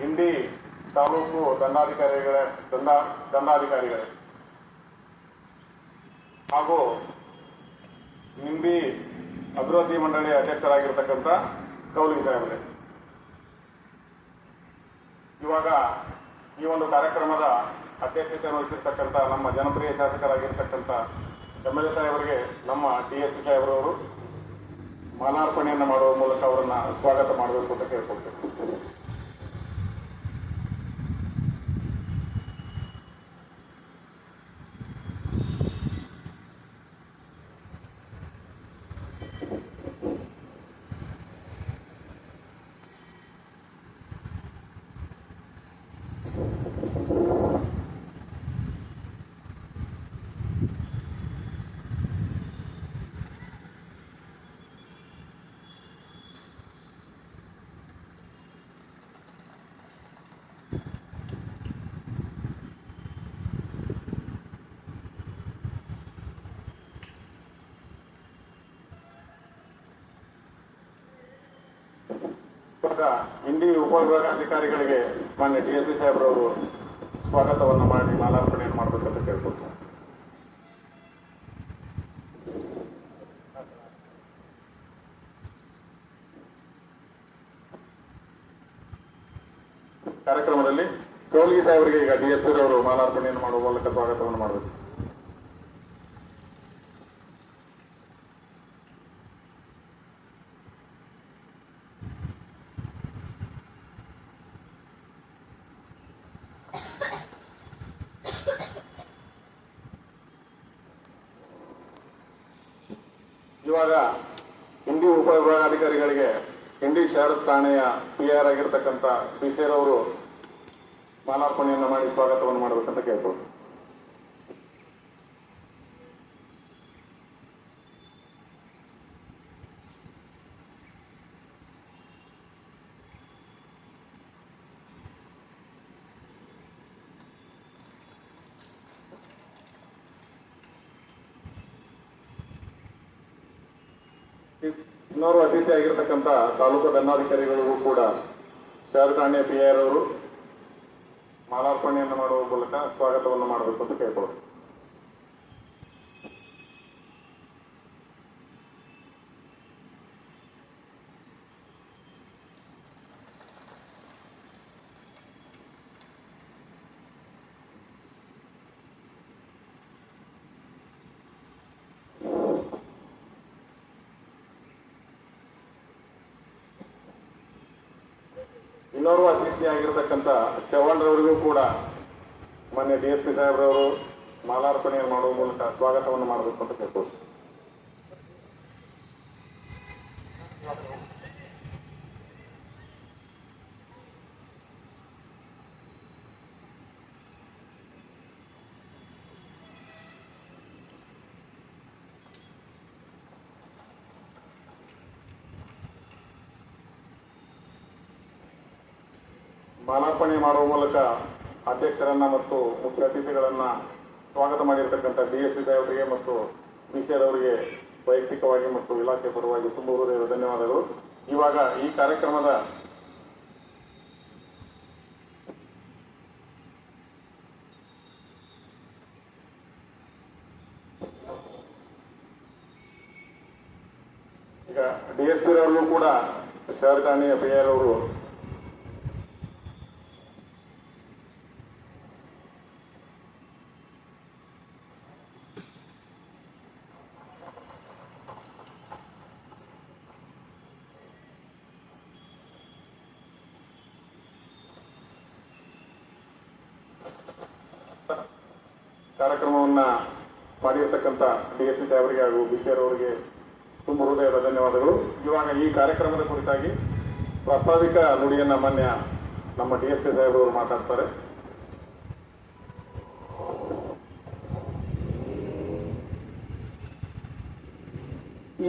ಇಂಡಿ ತಾಲೂಕು ದಂಡಾಧಿಕಾರಿಗಳೇ ಹಾಗೂ ನಿಂಬಿ ಅಭಿವೃದ್ಧಿ ಮಂಡಳಿ ಅಧ್ಯಕ್ಷರಾಗಿರ್ತಕ್ಕಂಥ ಕೌಲಿಗಿ ಸಾಹೇಬ್ರೆ, ಇವಾಗ ಈ ಒಂದು ಕಾರ್ಯಕ್ರಮದ ಅಧ್ಯಕ್ಷತೆಯನ್ನು ವಹಿಸಿರ್ತಕ್ಕಂಥ ನಮ್ಮ ಜನಪ್ರಿಯ ಶಾಸಕರಾಗಿರ್ತಕ್ಕಂಥ MLA ಸಾಹೇಬರಿಗೆ ನಮ್ಮ DSP ಸಾಹೇಬರವರು ಮಾಲಾರ್ಪಣೆಯನ್ನು ಮಾಡುವ ಮೂಲಕ ಅವರನ್ನ ಸ್ವಾಗತ ಮಾಡಬೇಕು ಅಂತ ಕೇಳ್ಕೊಳ್ತೇವೆ. ಇಂಡಿ ಉಪವಿಭಾಗಾಧಿಕಾರಿಗಳಿಗೆ ಮಾನ್ಯ DSP ಸಾಹೇಬ್ರವರು ಸ್ವಾಗತವನ್ನು ಮಾಡಿ ಮಾಲಾರ್ಪಣೆಯನ್ನು ಮಾಡಬೇಕಂತ ಕೇಳ್ಕೊಳ್ತಾರೆ. ಕಾರ್ಯಕ್ರಮದಲ್ಲಿ ಕೌಲಿಗಿ ಸಾಹೇಬರಿಗೆ ಈಗ DSP ರವರು ಮಾಲಾರ್ಪಣೆಯನ್ನು ಮಾಡುವ ಮೂಲಕ ಸ್ವಾಗತವನ್ನು ಮಾಡಬೇಕು. ಇವಾಗ ಇಂಡಿ ಉಪವಿಭಾಗಾಧಿಕಾರಿಗಳಿಗೆ ಇಂಡಿ ಶಹರ ಠಾಣೆಯ PR ಆಗಿರ್ತಕ್ಕಂಥ PC ರವರು ಮಾಲಾರ್ಪಣೆಯನ್ನು ಮಾಡಿ ಸ್ವಾಗತವನ್ನು ಮಾಡಬೇಕಂತ ಕೇಳ್ಬೋದು. ಇನ್ನೋರ್ವ ಅತಿಥಿ ಆಗಿರ್ತಕ್ಕಂಥ ತಾಲೂಕು ದಂಡಾಧಿಕಾರಿಗಳಿಗೂ ಕೂಡ ಶಹರ ಠಾಣೆಯ PR ಅವರು ಮಾಲಾರ್ಪಣೆಯನ್ನು ಮಾಡುವ ಮೂಲಕ ಸ್ವಾಗತವನ್ನು ಮಾಡಬೇಕು ಅಂತ ಕೇಳ್ಕೊಳ್ಳೋದು. ಇನ್ನೋರ್ವ ಅತಿಥಿ ಆಗಿರತಕ್ಕಂಥ ಚವ್ಹಾಣ್ರವರಿಗೂ ಕೂಡ ಮಾನ್ಯ DSP ಸಾಹೇಬ್ರವರು ಮಾಲಾರ್ಪಣೆಯನ್ನು ಮಾಡುವ ಮೂಲಕ ಸ್ವಾಗತವನ್ನು ಮಾಡಬೇಕು ಅಂತ ಕೇಳ್ಬೋದು. ಮಾಲಾರ್ಪಣೆ ಮಾಡುವ ಮೂಲಕ ಅಧ್ಯಕ್ಷರನ್ನ ಮತ್ತು ಮುಖ್ಯ ಅತಿಥಿಗಳನ್ನ ಸ್ವಾಗತ ಮಾಡಿರ್ತಕ್ಕಂಥ DSP ಸಾಹೇಬರಿಗೆ ಮತ್ತು PC ಅವರಿಗೆ ವೈಯಕ್ತಿಕವಾಗಿ ಮತ್ತು ಇಲಾಖೆ ಪರವಾಗಿ ತುಂಬ ಹೃದಯದ ಧನ್ಯವಾದಗಳು. ಇವಾಗ ಈ ಕಾರ್ಯಕ್ರಮದ ಈಗ DSP ರವರಿಗೂ ಕೂಡ ಶಹರ ಠಾಣೆಯ PR ಅವರು ಕಾರ್ಯಕ್ರಮವನ್ನ ಮಾಡಿರ್ತಕ್ಕಂಥ DSP ಸಾಹೇಬರಿಗೆ ಹಾಗೂ BC ಅವರಿಗೆ ತುಂಬ ಹೃದಯದ ಧನ್ಯವಾದಗಳು. ಇವಾಗ ಈ ಕಾರ್ಯಕ್ರಮದ ಕುರಿತಾಗಿ ಪ್ರಾಸ್ತಾವಿಕ ನುಡಿಯನ್ನ ಮಾನ್ಯ ನಮ್ಮ DSP ಸಾಹೇಬರವರು ಮಾತಾಡ್ತಾರೆ.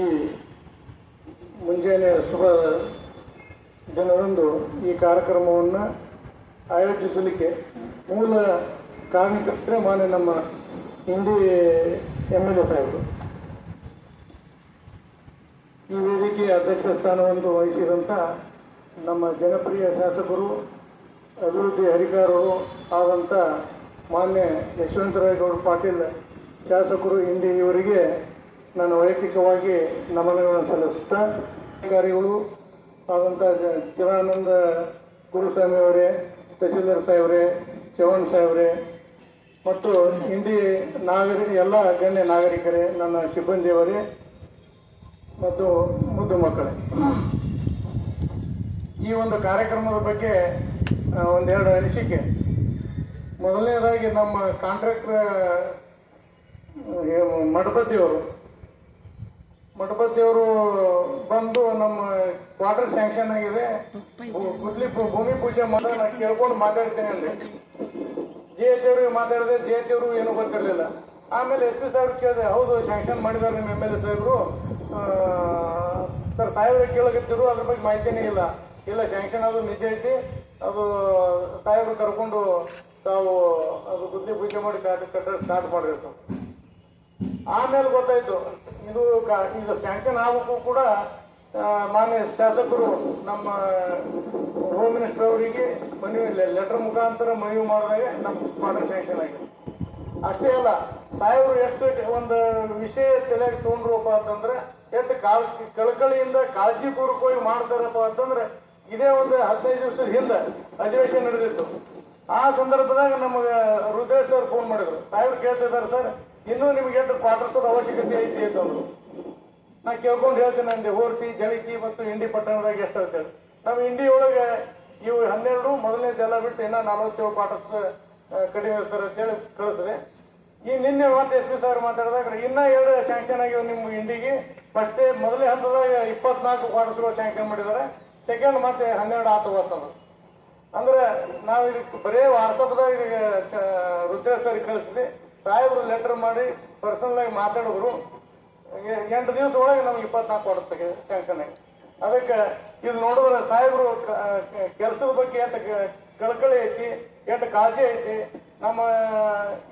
ಈ ಮುಂಜಾನೆ ಶುಭ ದಿನದಂದು ಈ ಕಾರ್ಯಕ್ರಮವನ್ನು ಆಯೋಜಿಸಲಿಕ್ಕೆ ಮೂಲ ಕಾರಣಕರ್ತರೆ ಮಾನ್ಯ ನಮ್ಮ ಇಂಡಿ MLA ಸಾಹೇಬರು. ಈ ವೇದಿಕೆಯ ಅಧ್ಯಕ್ಷ ಸ್ಥಾನವನ್ನು ವಹಿಸಿದಂಥ ನಮ್ಮ ಜನಪ್ರಿಯ ಶಾಸಕರು ಅಭಿವೃದ್ಧಿ ಹರಿಕಾರರು ಆದಂಥ ಮಾನ್ಯ ಯಶವಂತರಾಯಗೌಡ ಪಾಟೀಲ್ ಶಾಸಕರು ಇಂಡಿ ಇವರಿಗೆ ನಾನು ವೈಯಕ್ತಿಕವಾಗಿ ನಮನಗಳನ್ನು ಸಲ್ಲಿಸುತ್ತಾ ಅಧಿಕಾರಿಗಳು ಆದಂಥ ಚಿದಾನಂದ ಗುರುಸ್ವಾಮಿ ಅವರೇ, ತಹಸೀಲ್ದಾರ್ ಸಾಹೇಬ್ರೆ, ಚವ್ಹಾಣ್ ಸಾಹೇಬ್ರೆ ಮತ್ತು ಇಂಡಿ ಎಲ್ಲ ಗಣ್ಯ ನಾಗರಿಕರೇ, ನನ್ನ ಸಿಬ್ಬಂದಿಯವರೇ ಮತ್ತು ಮುದ್ದು ಮಕ್ಕಳೇ, ಈ ಒಂದು ಕಾರ್ಯಕ್ರಮದ ಬಗ್ಗೆ ಒಂದೆರಡು ಅನಿಸಿಕೆ. ಮೊದಲನೇದಾಗಿ ನಮ್ಮ ಕಾಂಟ್ರಾಕ್ಟರ್ ಮಠಪತಿಯವರು ಬಂದು ನಮ್ಮ ಕ್ವಾರ್ಟರ್ ಸ್ಯಾಂಕ್ಷನ್ ಆಗಿದೆ, ಭೂಮಿ ಪೂಜೆ ಮಾಡೋಣ ಕೇಳ್ಕೊಂಡು ಮಾತಾಡ್ತೇನೆ ಅಂದ್ರೆ GH ಅವ್ರಿಗೆ ಮಾತಾಡಿದೆ. GH ಅವರು ಏನೂ ಗೊತ್ತಿರಲಿಲ್ಲ. ಆಮೇಲೆ SP ಸಾಹೇಬ್ರು ಕೇಳಿದೆ, ಹೌದು ಸ್ಯಾಂಕ್ಷನ್ ಮಾಡಿದಾರೆ ನಿಮ್ಮ MLA ಸಾಹೇಬರು, ಸರ್ ಸಾಹೇಬ್ರಿಗೆ ಕೇಳಕತ್ತಿರು, ಅದ್ರ ಬಗ್ಗೆ ಮಾಹಿತಿನೇ ಇಲ್ಲ ಸ್ಯಾಂಕ್ಷನ್ ಅದು ನಿಜ ಐತಿ, ಅದು ಸಾಹೇಬ್ರು ಕರ್ಕೊಂಡು ತಾವು ಅದು ಗುದ್ಲಿ ಪೂಜೆ ಮಾಡಿ ಕಟ್ಟಡ ಸ್ಟಾರ್ಟ್ ಮಾಡಿರ್ತು. ಆಮೇಲೆ ಗೊತ್ತಾಯ್ತು ಇದು ಸ್ಯಾಂಕ್ಷನ್ ಆಗಕ್ಕೂ ಕೂಡ ಮಾನ್ಯ ಶಾಸಕರು ನಮ್ಮ ಹೋಮ್ ಮಿನಿಸ್ಟರ್ ಅವರಿಗೆ ಮನವಿ ಲೆಟರ್ ಮುಖಾಂತರ ಮನವಿ ಮಾಡಿದಾಗ ನಮ್ಮ ಕ್ವಾರ್ಟರ್ ಸ್ಯಾಂಕ್ಷನ್ ಆಗಿದೆ. ಅಷ್ಟೇ ಅಲ್ಲ, ಸಾಹೇಬರು ಎಷ್ಟು ಒಂದು ವಿಷಯ ತಲೆಗೆ ತೊಗೊಂಡ್ರಪ್ಪ ಅಂತಂದ್ರೆ ಎಷ್ಟು ಕಳಕಳಿಯಿಂದ ಕಾಳಜಿಪೂರ್ವಕವಾಗಿ ಮಾಡ್ತಾರಪ್ಪ ಅಂತಂದ್ರೆ ಇದೇ ಒಂದು 15 ದಿವಸದ ಹಿಂದೆ ಅಧಿವೇಶನ ನಡೆದಿತ್ತು. ಆ ಸಂದರ್ಭದಾಗ ನಮಗೆ ರುದ್ರೇಶ್ ಸರ್ ಫೋನ್ ಮಾಡಿದ್ರು, ಸಾಹೇಬ್ರು ಕೇಳ್ತಿದ್ದಾರೆ ಸರ್ ಇನ್ನೂ ನಿಮ್ಗೆ ಎಷ್ಟು ಕ್ವಾರ್ಟರ್ಸ್ ಅವಶ್ಯಕತೆ ಐತಿ ಅಂತಂದ್ರು. ನಾ ಕೇಳ್ಕೊಂಡು ಹೇಳ್ತೀನಿ ಅಂದೆ, ಹೋರ್ತಿ, ಜಳಕಿ ಮತ್ತು ಇಂಡಿ ಪಟ್ಟಣದಾಗ ಎಷ್ಟು ಅಂತೇಳಿ. ನಮ್ಮ ಇಂಡಿ ಒಳಗೆ ಇವು 12 ಮೊದಲನೇದೆಲ್ಲ ಬಿಟ್ಟು ಇನ್ನ 47 ಕ್ವಾರ್ಟರ್ಸ್ ಕಡಿಮೆ ಸರ್ ಅಂತೇಳಿ ಕಳಿಸಿದೆ. ಈ ನಿನ್ನೆ ಮತ್ತೆ SP ಸಾಹೇಬ್ರು ಮಾತಾಡಿದಾಗ ಇನ್ನ 2 ಸ್ಯಾಂಕ್ಷನ್ ಆಗಿವೆ ನಿಮ್ಮ ಇಂಡಿಗೆ. ಫಸ್ಟೇ ಮೊದಲೇ ಹಂತದಾಗ 24 ಕ್ವಾರ್ಟರ್ಸ್ಗಳು ಸ್ಯಾಂಕ್ಷನ್ ಮಾಡಿದ್ದಾರೆ, ಸೆಕೆಂಡ್ ಮತ್ತೆ 12 ಆತವತ್ತದು. ಅಂದ್ರೆ ನಾವು ಇದಕ್ಕೆ ಬರೇ ವಾಟ್ಸಪ್ದಾಗ ರುದ್ರೇಶ್ ಸರ್ ಕಳಿಸಿದ್ವಿ. ಸಾಹೇಬ್ರು ಲೆಟರ್ ಮಾಡಿ ಪರ್ಸನಲ್ ಆಗಿ ಮಾತಾಡಿದ್ರು. 8 ದಿವಸ ಒಳಗೆ ನಮ್ಗೆ 24 ಕೊಡುತ್ತೆ ಸ್ಯಾಂಕ್ಷನ್ ಆಗಿ. ಅದಕ್ಕೆ ಇದು ನೋಡಿದ್ರೆ ಸಾಹೇಬ್ರು ಕೆಲಸದ ಬಗ್ಗೆ ಎಷ್ಟು ಕಳಕಳಿ ಐತಿ, ಎಷ್ಟು ಕಾಳಜಿ ಐತಿ. ನಮ್ಮ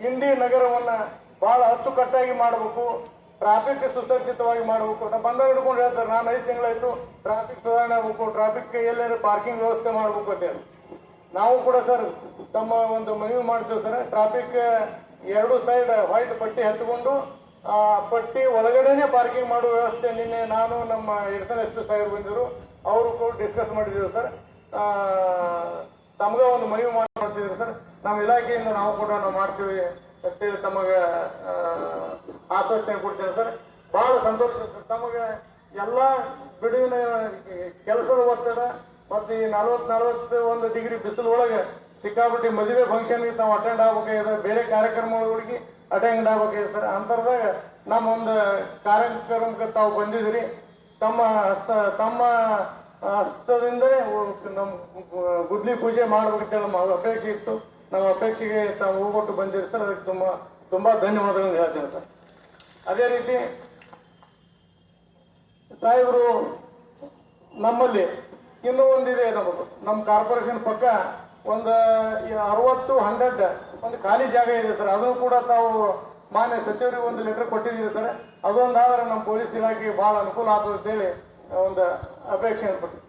ಇಂಡಿ ನಗರವನ್ನ ಬಹಳ ಅಚ್ಚುಕಟ್ಟಾಗಿ ಮಾಡಬೇಕು, ಟ್ರಾಫಿಕ್ ಸುಸಜ್ಜಿತವಾಗಿ ಮಾಡಬೇಕು. ನಮ್ಮ ಬಂದ ಹಿಡ್ಕೊಂಡು ಹೇಳ್ತಾರೆ, ನಾನು 5 ತಿಂಗಳಾಯ್ತು ಟ್ರಾಫಿಕ್ ಸುಧಾರಣೆ ಆಗಬೇಕು, ಟ್ರಾಫಿಕ್ ಎಲ್ಲರೂ ಪಾರ್ಕಿಂಗ್ ವ್ಯವಸ್ಥೆ ಮಾಡಬೇಕು ಅಂತೇಳಿ. ನಾವು ಕೂಡ ಸರ್ ತಮ್ಮ ಒಂದು ಮನವಿ ಮಾಡ್ತೀವಿ ಸರ್, ಟ್ರಾಫಿಕ್ 2 ಸೈಡ್ ವೈಟ್ ಪಟ್ಟಿ ಹಚ್ಚಿಕೊಂಡು ಆ ಪಟ್ಟಿ ಒಳಗಡೆನೆ ಪಾರ್ಕಿಂಗ್ ಮಾಡುವ ವ್ಯವಸ್ಥೆ ನಿನ್ನೆ ನಾನು ನಮ್ಮ ಇಡ್ಸನ್ SP ಸಾಹೇಬ್ರು ಬಂದಿದ್ರು, ಅವರು ಕೂಡ ಡಿಸ್ಕಸ್ ಮಾಡಿದ್ದೀವಿ ಸರ್. ತಮಗ ಒಂದು ಮನವಿ ಮಾಡ್ತಿದ್ರು ಸರ್, ನಮ್ಮ ಇಲಾಖೆಯಿಂದ ನಾವು ಕೂಡ ನಾವು ಮಾಡ್ತೀವಿ ಅಂತೇಳಿ ತಮಗೆ ಆಶ್ವಾಸನೆ ಕೊಡ್ತೇನೆ ಸರ್. ಬಹಳ ಸಂತೋಷ ಸರ್. ತಮಗೆ ಎಲ್ಲ ಬಿಡುವಿನ ಕೆಲಸದ ಒತ್ತಡ ಮತ್ತು ಈ 40-41 ಡಿಗ್ರಿ ಬಿಸಿಲು ಒಳಗೆ ಸಿಕ್ಕಾಪಟ್ಟಿ ಮದುವೆ ಫಂಕ್ಷನ್ಗೆ ತಾವು ಅಟೆಂಡ್ ಆಗ್ಬೇಕಾಗಿದೆ, ಬೇರೆ ಕಾರ್ಯಕ್ರಮಗಳಿಗೆ ಅಟೆಂಡ್ ಆಗ್ಬೇಕಾಗಿದೆ ಸರ್. ಅಂತರದಾಗ ನಮ್ಮ ಒಂದು ಕಾರ್ಯಕ್ರಮಕ್ಕೆ ತಾವು ಬಂದಿದ್ದೀರಿ. ತಮ್ಮ ಹಸ್ತದಿಂದಲೇ ನಮ್ಮ ಗುದ್ಲಿ ಪೂಜೆ ಮಾಡ್ಬೇಕಂತೇಳಿ ನಮ್ಮ ಅಪೇಕ್ಷೆ ಇತ್ತು. ನಮ್ಮ ಅಪೇಕ್ಷೆಗೆ ತಾವು ಹೋಗ್ಬಿಟ್ಟು ಬಂದಿರಿ ಸರ್, ಅದಕ್ಕೆ ತುಂಬಾ ಧನ್ಯವಾದಗಳನ್ನು ಹೇಳ್ತೇನೆ ಸರ್. ಅದೇ ರೀತಿ ಸಾಹೇಬರು ನಮ್ಮಲ್ಲಿ ಇನ್ನೂ ಒಂದಿದೆ, ನಮ್ಮ ಕಾರ್ಪೊರೇಷನ್ ಪಕ್ಕ ಒಂದು 60-100 ಒಂದು ಖಾಲಿ ಜಾಗ ಇದೆ ಸರ್. ಅದನ್ನು ಕೂಡ ತಾವು ಮಾನ್ಯ ಸಚಿವರಿಗೆ ಒಂದು ಲೆಟರ್ ಕೊಟ್ಟಿದ್ದೀರಿ ಸರ್. ಅದೊಂದಾದ್ರೆ ನಮ್ಮ ಪೊಲೀಸ್ ಇಲಾಖೆಗೆ ಬಹಳ ಅನುಕೂಲ ಆಗ್ತದೆ ಅಂತೇಳಿ ಒಂದು ಅಪೇಕ್ಷೆ ಅನ್ಬಿಟ್ಟು.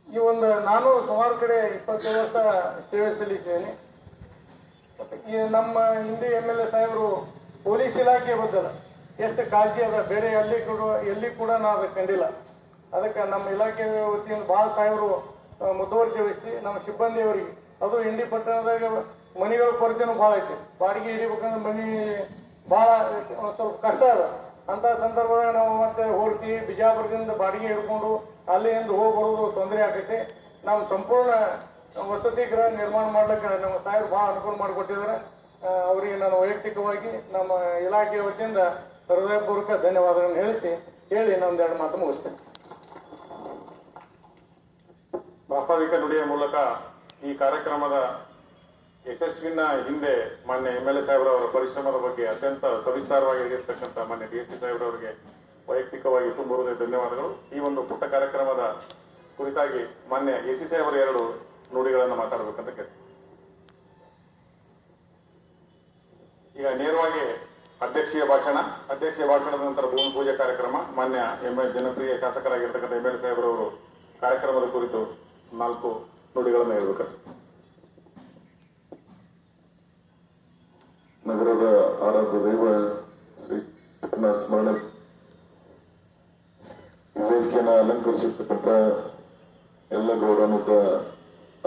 ಈ ಒಂದು ನಾನು ಸುಮಾರು ಕಡೆ 20 ವರ್ಷ ಸೇವೆ ಸಲ್ಲಿಸಿದ್ದೇನೆ. ಈ ನಮ್ಮ ಹಿಂದೆ MLA ಸಾಹೇಬರು ಪೊಲೀಸ್ ಇಲಾಖೆ ಬದ್ದಲ್ಲ ಎಷ್ಟು ಕಾಳಜಿ ಅದ, ಬೇರೆ ಎಲ್ಲಿ ಕೂಡ ನಾವು ಅದಕ್ಕೆ ಕಂಡಿಲ್ಲ. ಅದಕ್ಕೆ ನಮ್ಮ ಇಲಾಖೆ ವತಿಯಿಂದ ಬಹಳ ಸಾಹೇಬರು ಮುತುವರ್ಜಿ ವಹಿಸಿ ನಮ್ಮ ಸಿಬ್ಬಂದಿಯವರಿಗೆ, ಅದು ಇಂಡಿ ಪಟ್ಟಣದಾಗ ಮನೆಗಳ ಕೊರತೆನೂ ಭಾಳ ಐತಿ. ಬಾಡಿಗೆ ಹಿಡಿಬೇಕಂದ್ರೆ ಮನೆ ಭಾಳ ಸ್ವಲ್ಪ ಕಷ್ಟ ಅದ. ಅಂತ ಸಂದರ್ಭದಾಗ ನಾವು ಮತ್ತೆ ಹೋಗ್ತೀವಿ, ಬಿಜಾಪುರದಿಂದ ಬಾಡಿಗೆ ಹಿಡ್ಕೊಂಡು ಅಲ್ಲಿಂದ ಹೋಗಿ ಬರೋದು ತೊಂದರೆ ಆಗೈತಿ. ನಾವು ಸಂಪೂರ್ಣ ವಸತಿ ಗೃಹ ನಿರ್ಮಾಣ ಮಾಡ್ಲಿಕ್ಕೆ ನಮ್ಮ ಸಾಹೇಬರು ಬಹಳ ಅನುಕೂಲ ಮಾಡಿಕೊಟ್ಟಿದ್ದಾರೆ. ಅವರಿಗೆ ನಾನು ವೈಯಕ್ತಿಕವಾಗಿ ನಮ್ಮ ಇಲಾಖೆಯ ವತಿಯಿಂದ ಹೃದಯಪೂರ್ವಕ ಧನ್ಯವಾದಗಳನ್ನು ಹೇಳಿ ನಮ್ದೆರಡು ಮಾತು ಮುಗಿಸ್ತೇನೆ. ಪ್ರಾಸ್ತಾವಿಕ ನುಡಿಯ ಮೂಲಕ ಈ ಕಾರ್ಯಕ್ರಮದ ಯಶಸ್ವಿನ ಹಿಂದೆ ಮಾನ್ಯ MLA ಸಾಹೇಬ್ರವರ ಪರಿಶ್ರಮದ ಬಗ್ಗೆ ಅತ್ಯಂತ ಸವಿಸ್ತಾರವಾಗಿ ಹೇಳಿರ್ತಕ್ಕಂಥ ಮಾನ್ಯ DSP ಸಾಹೇಬ್ರವರಿಗೆ ವೈಯಕ್ತಿಕವಾಗಿ ತುಂಬ ಹೃದಯ ಧನ್ಯವಾದಗಳು. ಈ ಒಂದು ಪುಟ್ಟ ಕಾರ್ಯಕ್ರಮದ ಕುರಿತಾಗಿ ಮಾನ್ಯ AC ಸಾಹೇಬರು 2 ನುಡಿಗಳನ್ನು ಮಾತಾಡಬೇಕಂತ ಕೇಳ್ತೀನಿ. ಈಗ ನೇರವಾಗಿ ಅಧ್ಯಕ್ಷೀಯ ಭಾಷಣದ ನಂತರ ಭೂಮಿ ಪೂಜೆ ಕಾರ್ಯಕ್ರಮ. ಮಾನ್ಯ ಜನಪ್ರಿಯ ಶಾಸಕರಾಗಿರ್ತಕ್ಕಂಥ MLA ಸಾಹೇಬ್ರವರು ಕಾರ್ಯಕ್ರಮದ ಕುರಿತು 4 ನುಡಿಗಳನ್ನು ಹೇಳಬೇಕು. ನಗರದ ಆರಾಧ್ಯ ದೈವ ಶ್ರೀ ಕೃಷ್ಣ ಸ್ಮರಣೆ ವೇದಿಕೆಯನ್ನು ಅಲಂಕರಿಸಿರ್ತಕ್ಕಂಥ ಎಲ್ಲ ಗೌರವಾನ್ವಿತ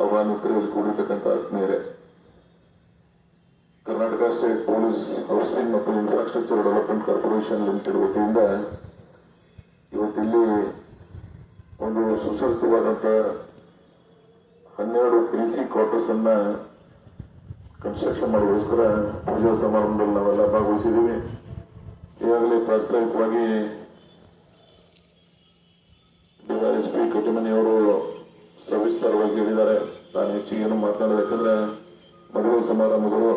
ಆಹ್ವಾನಿತರಲ್ಲಿ ಕೂಡಿರ್ತಕ್ಕಂಥ ಆತ್ಮೀಯರೇ, ಕರ್ನಾಟಕ ಸ್ಟೇಟ್ ಪೊಲೀಸ್ ಹೌಸಿಂಗ್ ಮತ್ತು ಇನ್ಫ್ರಾಸ್ಟ್ರಕ್ಚರ್ ಡೆವಲಪ್ಮೆಂಟ್ ಕಾರ್ಪೊರೇಷನ್ ಲಿಮಿಟೆಡ್ ವತಿಯಿಂದ ಇವತ್ತಿಲ್ಲಿ ಒಂದು ಸುಸಜ್ಜಿತವಾದಂಥ 12 PC ಕ್ವಾರ್ಟರ್ಸ್ ಅನ್ನ ಕನ್ಸ್ಟ್ರಕ್ಷನ್ ಮಾಡೋಸ್ಕರ ಪೂಜಾ ಸಮಾರಂಭದಲ್ಲಿ ನಾವೆಲ್ಲ ಭಾಗವಹಿಸಿದ್ದೀವಿ. ಈಗಾಗಲೇ ಪ್ರಾಸ್ತಾವಿಕವಾಗಿ DSP ಕಟಿಮನಿಯವರು ಸವಿಸ್ತಾರವಾಗಿ ಹೇಳಿದ್ದಾರೆ. ನಾನು ಹೆಚ್ಚಿಗೆ ಏನು ಮಾತನಾಡೋದು, ಯಾಕಂದ್ರೆ ಮದುವೆ ಸಮಾರಂಭಗಳು,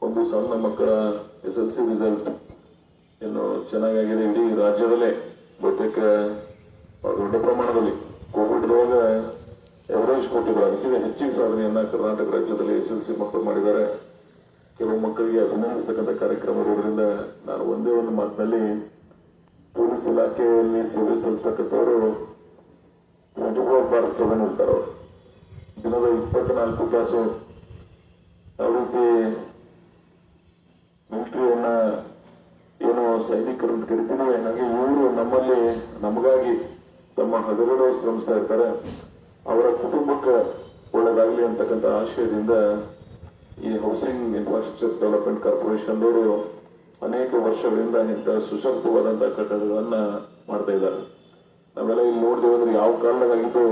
ಒಂದು ಸಣ್ಣ ಮಕ್ಕಳ SLC ರಿಸಲ್ಟ್ ಏನು ಚೆನ್ನಾಗಿದೆ, ಇಡೀ ರಾಜ್ಯದಲ್ಲೇ ಬಹುತೇಕ ದೊಡ್ಡ ಪ್ರಮಾಣದಲ್ಲಿ ಕೋವಿಡ್ದೊಳಗ ಎವರೇಜ್ ಕೊಟ್ಟಿದ್ದಾರೆ. ಅದಕ್ಕಿಂತ ಹೆಚ್ಚಿನ ಸಾಧನೆಯನ್ನ ಕರ್ನಾಟಕ ರಾಜ್ಯದಲ್ಲಿ SLC ಮಕ್ಕಳು ಮಾಡಿದ್ದಾರೆ. ಕೆಲವು ಮಕ್ಕಳಿಗೆ ಅಭಿನಂದಿಸತಕ್ಕಂಥ ಕಾರ್ಯಕ್ರಮ ಇರೋದ್ರಿಂದ ನಾನು ಒಂದೇ ಒಂದು ಮಾತಿನಲ್ಲಿ ಪೊಲೀಸ್ ಇಲಾಖೆಯಲ್ಲಿ ಸೇವೆ ಸಲ್ಲಿಸತಕ್ಕಂಥವರು 24/7 ಇರ್ತಾರೆ. ದಿನದ 24 ತಾಸು ಯಾವ ರೀತಿ ಮಿಲಿಟರಿಯನ್ನ ಏನು ಸೈನಿಕರನ್ನು ಕರಿತೀವಿ, ಹಾಗೆ ಇವರು ನಮ್ಮಲ್ಲಿ ನಮಗಾಗಿ ತಮ್ಮ ಹಗಲಿರುಳು ಶ್ರಮಿಸ್ತಾ ಇರ್ತಾರೆ. ಅವರ ಕುಟುಂಬಕ್ಕೆ ಒಳ್ಳೆದಾಗಲಿ ಅಂತಕ್ಕಂಥ ಆಶಯದಿಂದ ಈ ಹೌಸಿಂಗ್ ಇನ್ಫ್ರಾಸ್ಟ್ರಕ್ಚರ್ ಡೆವಲಪ್ಮೆಂಟ್ ಕಾರ್ಪೊರೇಷನ್ ಅವರು ಅನೇಕ ವರ್ಷಗಳಿಂದ ಇಂತಹ ಸುಸಜ್ಜಿತವಾದಂತಹ ಕಟ್ಟಡಗಳನ್ನ ಮಾಡ್ತಾ ಇದ್ದಾರೆ. ನಾವೆಲ್ಲ ಇಲ್ಲಿ ನೋಡಿದೇವೆ ಅಂದ್ರೆ ಯಾವ ಕಾರಣದಾಗಿದ್ದು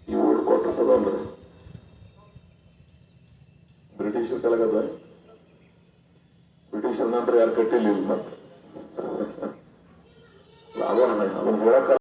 ಈ ಓಲ್ಡ್ ಕ್ವಾರ್ಟರ್ಸ್ ಅದಲ್ರಿ, ಬ್ರಿಟಿಷರ್ ಕೆಳಗದ, ಬ್ರಿಟಿಷರ್ ನಂತರ ಯಾರು ಕಟ್ಟಿಲ್ಲ ಮತ್ತೆ ಅದನ್ನ ಹೇಳಕ್ಕ